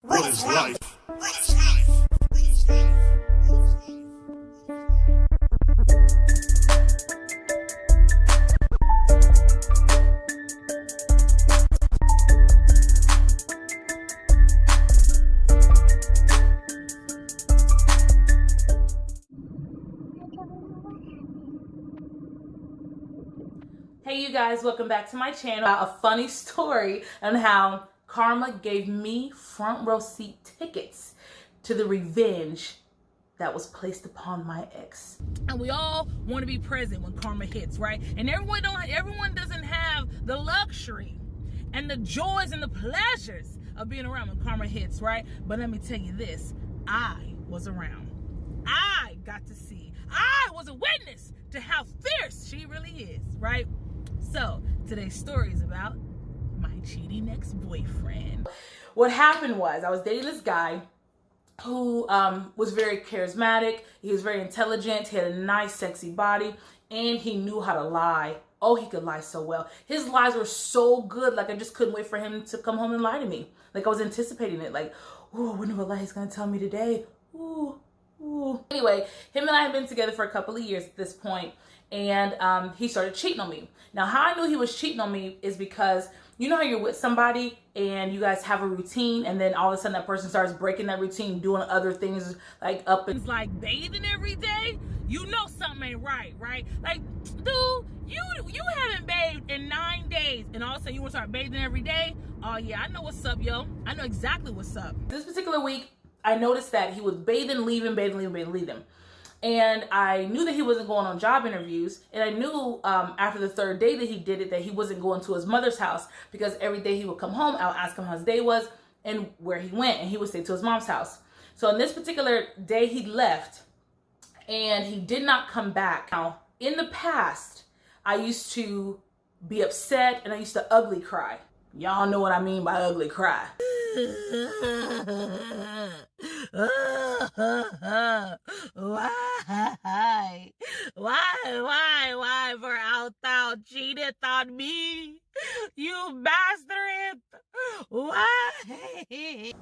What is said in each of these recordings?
What is life? Hey you guys, welcome back to my channel. A funny story on how karma gave me front row seat tickets to the revenge that was placed upon my ex. And we all want to be present when karma hits, right? And everyone doesn't have the luxury and the joys and the pleasures of being around when karma hits, right? But let me tell you this, I was around. I got to see. I was a witness to how fierce she really is, right? So today's story is about my cheating ex-boyfriend. What happened was I was dating this guy who was very charismatic. He was very intelligent. He had a nice, sexy body, and he knew how to lie. Oh, he could lie so well. His lies were so good. Like, I just couldn't wait for him to come home and lie to me. Like, I was anticipating it. Like, ooh, I wonder what lie he's going to tell me today. Ooh. Anyway, him and I have been together for a couple of years at this point, and he started cheating on me. Now, how I knew he was cheating on me is because you know how you're with somebody and you guys have a routine, and then all of a sudden that person starts breaking that routine, doing other things like up and like bathing every day. You know something ain't right? Like, dude, you haven't bathed in 9 days, and all of a sudden you want to start bathing every day? Oh yeah, I know what's up, yo. I know exactly what's up. This particular week, I noticed that he was bathing, leaving. And I knew that he wasn't going on job interviews. And I knew after the third day that he did it, that he wasn't going to his mother's house, because every day he would come home, I would ask him how his day was and where he went, and he would stay to his mom's house. So on this particular day, he left and he did not come back. Now, in the past, I used to be upset and I used to ugly cry. Y'all know what I mean by ugly cry. Why for out thou cheated on me, you bastard? Why?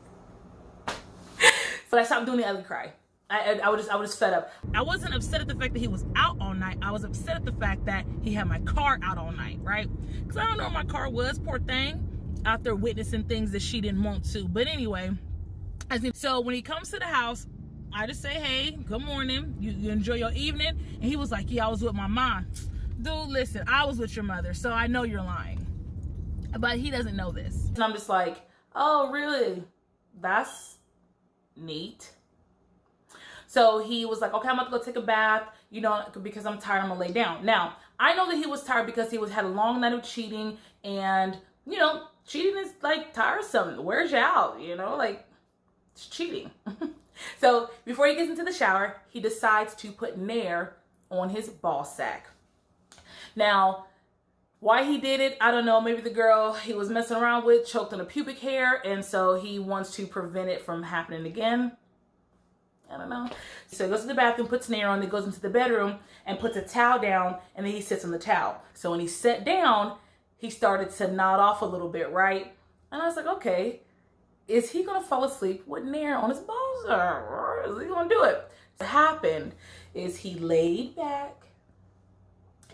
But I stopped doing the ugly cry. I was just fed up. I wasn't upset at the fact that he was out all night. I was upset at the fact that he had my car out all night, right? Because I don't know where my car was, poor thing, out there witnessing things that she didn't want to. But anyway, so when he comes to the house, I just say, hey, good morning. You enjoy your evening? And he was like, yeah, I was with my mom. Dude, listen, I was with your mother, so I know you're lying. But he doesn't know this. And I'm just like, oh, really? That's neat. So he was like, okay, I'm about to go take a bath, you know, because I'm tired, I'm gonna lay down. Now, I know that he was tired because he had a long night of cheating, and, you know, cheating is like tiresome. Wears you out, you know, like it's cheating. So before he gets into the shower, he decides to put Nair on his ball sack. Now, why he did it, I don't know. Maybe the girl he was messing around with choked on the pubic hair, and so he wants to prevent it from happening again. I don't know. So he goes to the bathroom, puts Nair on, then goes into the bedroom and puts a towel down, and then he sits on the towel. So when he sat down, he started to nod off a little bit, right? And I was like, okay, is he going to fall asleep with Nair on his balls, or is he going to do it? What happened is he laid back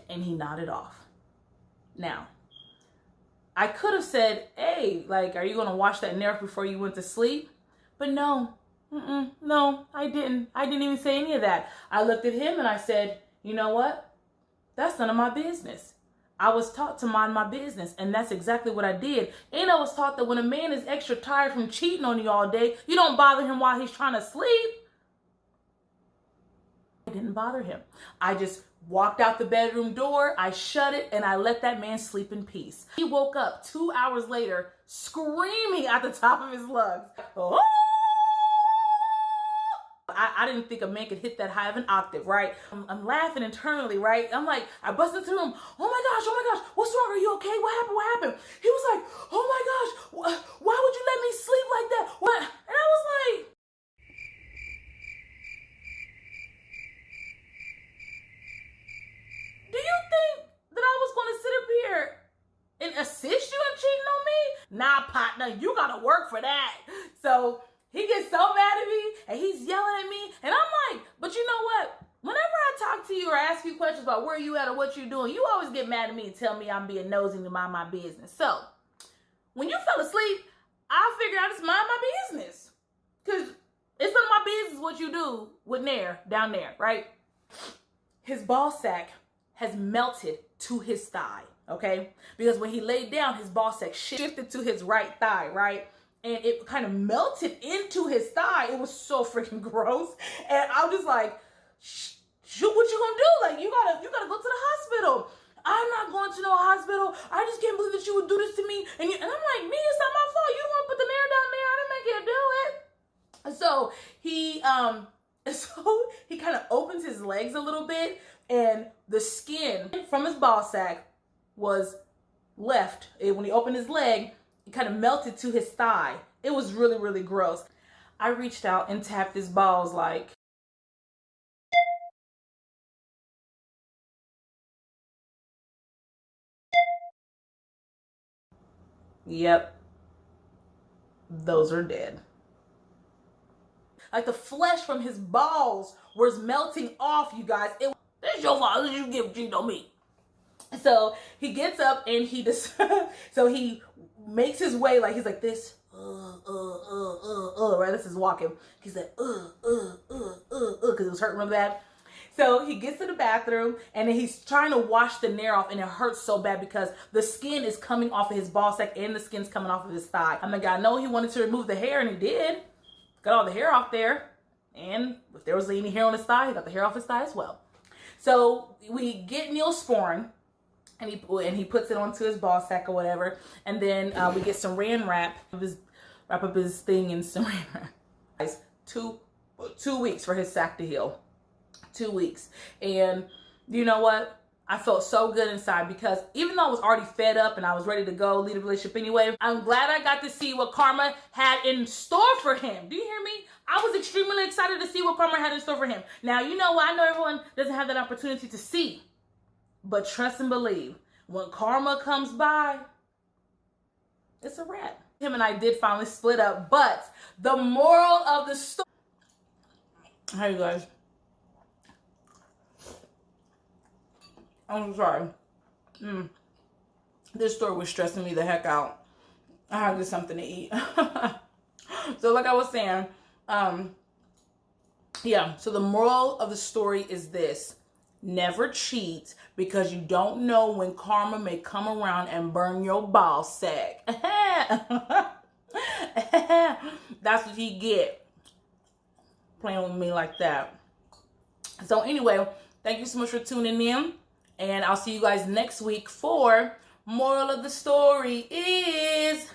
and he nodded off. Now, I could have said, hey, like, are you going to wash that Nair before you went to sleep? But no. No, I didn't. I didn't even say any of that. I looked at him and I said, you know what? That's none of my business. I was taught to mind my business, and that's exactly what I did. And I was taught that when a man is extra tired from cheating on you all day, you don't bother him while he's trying to sleep. I didn't bother him. I just walked out the bedroom door, I shut it, and I let that man sleep in peace. He woke up 2 hours later screaming at the top of his lungs. Oh! I didn't think a man could hit that high of an octave, right? I'm laughing internally, right? I'm like, I busted through him. Oh my gosh, what's wrong? Are you okay? What happened? He was like, oh my gosh, why would you let me sleep like that? What? And I was like, do you think that I was going to sit up here and assist you in cheating on me? Nah, partner, you gotta work for that. So So he gets so mad at me and he's yelling at me. And I'm like, but you know what? Whenever I talk to you or ask you questions about where you at or what you're doing, you always get mad at me and tell me I'm being nosy to mind my business. So when you fell asleep, I figured I just mind my business. Because it's none of my business what you do with Nair down there, right? His ball sack has melted to his thigh, okay? Because when he laid down, his ball sack shifted to his right thigh, right? And it kind of melted into his thigh. It was so freaking gross. And I'm just like, shoot, what you gonna do? Like, you gotta go to the hospital. I'm not going to no hospital. I just can't believe that you would do this to me. And I'm like, me, it's not my fault. You don't want to put the Nair down there. I didn't make you do it. So he kind of opens his legs a little bit, and the skin from his ball sack was left. When he opened his leg, it kind of melted to his thigh. It was really, really gross. I reached out and tapped his balls like, yep, those are dead. Like the flesh from his balls was melting off, you guys. That's your fault. You give cheat on me. So he gets up and he just, so he makes his way, like he's like this, right? This is walking. He's like, because it was hurting, remember that? So he gets to the bathroom and then he's trying to wash the Nair off, and it hurts so bad because the skin is coming off of his ball sack and the skin's coming off of his thigh. I'm like, I know he wanted to remove the hair, and he did. Got all the hair off there. And if there was any hair on his thigh, he got the hair off his thigh as well. So we get Neosporin, and he puts it onto his ball sack or whatever. And then we get saran wrap, wrap up his thing in saran wrap. Guys, 2 weeks for his sack to heal. 2 weeks. And you know what? I felt so good inside, because even though I was already fed up and I was ready to go leave the relationship anyway, I'm glad I got to see what Karma had in store for him. Do you hear me? I was extremely excited to see what Karma had in store for him. Now, you know what? I know everyone doesn't have that opportunity to see, but trust and believe, when Karma comes by, it's a wrap. Him and I did finally split up, but the moral of the story... Hey, guys. I'm sorry. This story was stressing me the heck out. I had to get something to eat. So like I was saying, yeah, so the moral of the story is this: never cheat, because you don't know when karma may come around and burn your ball sack. That's what he get, playing with me like that. So anyway, thank you so much for tuning in, and I'll see you guys next week for moral of the story is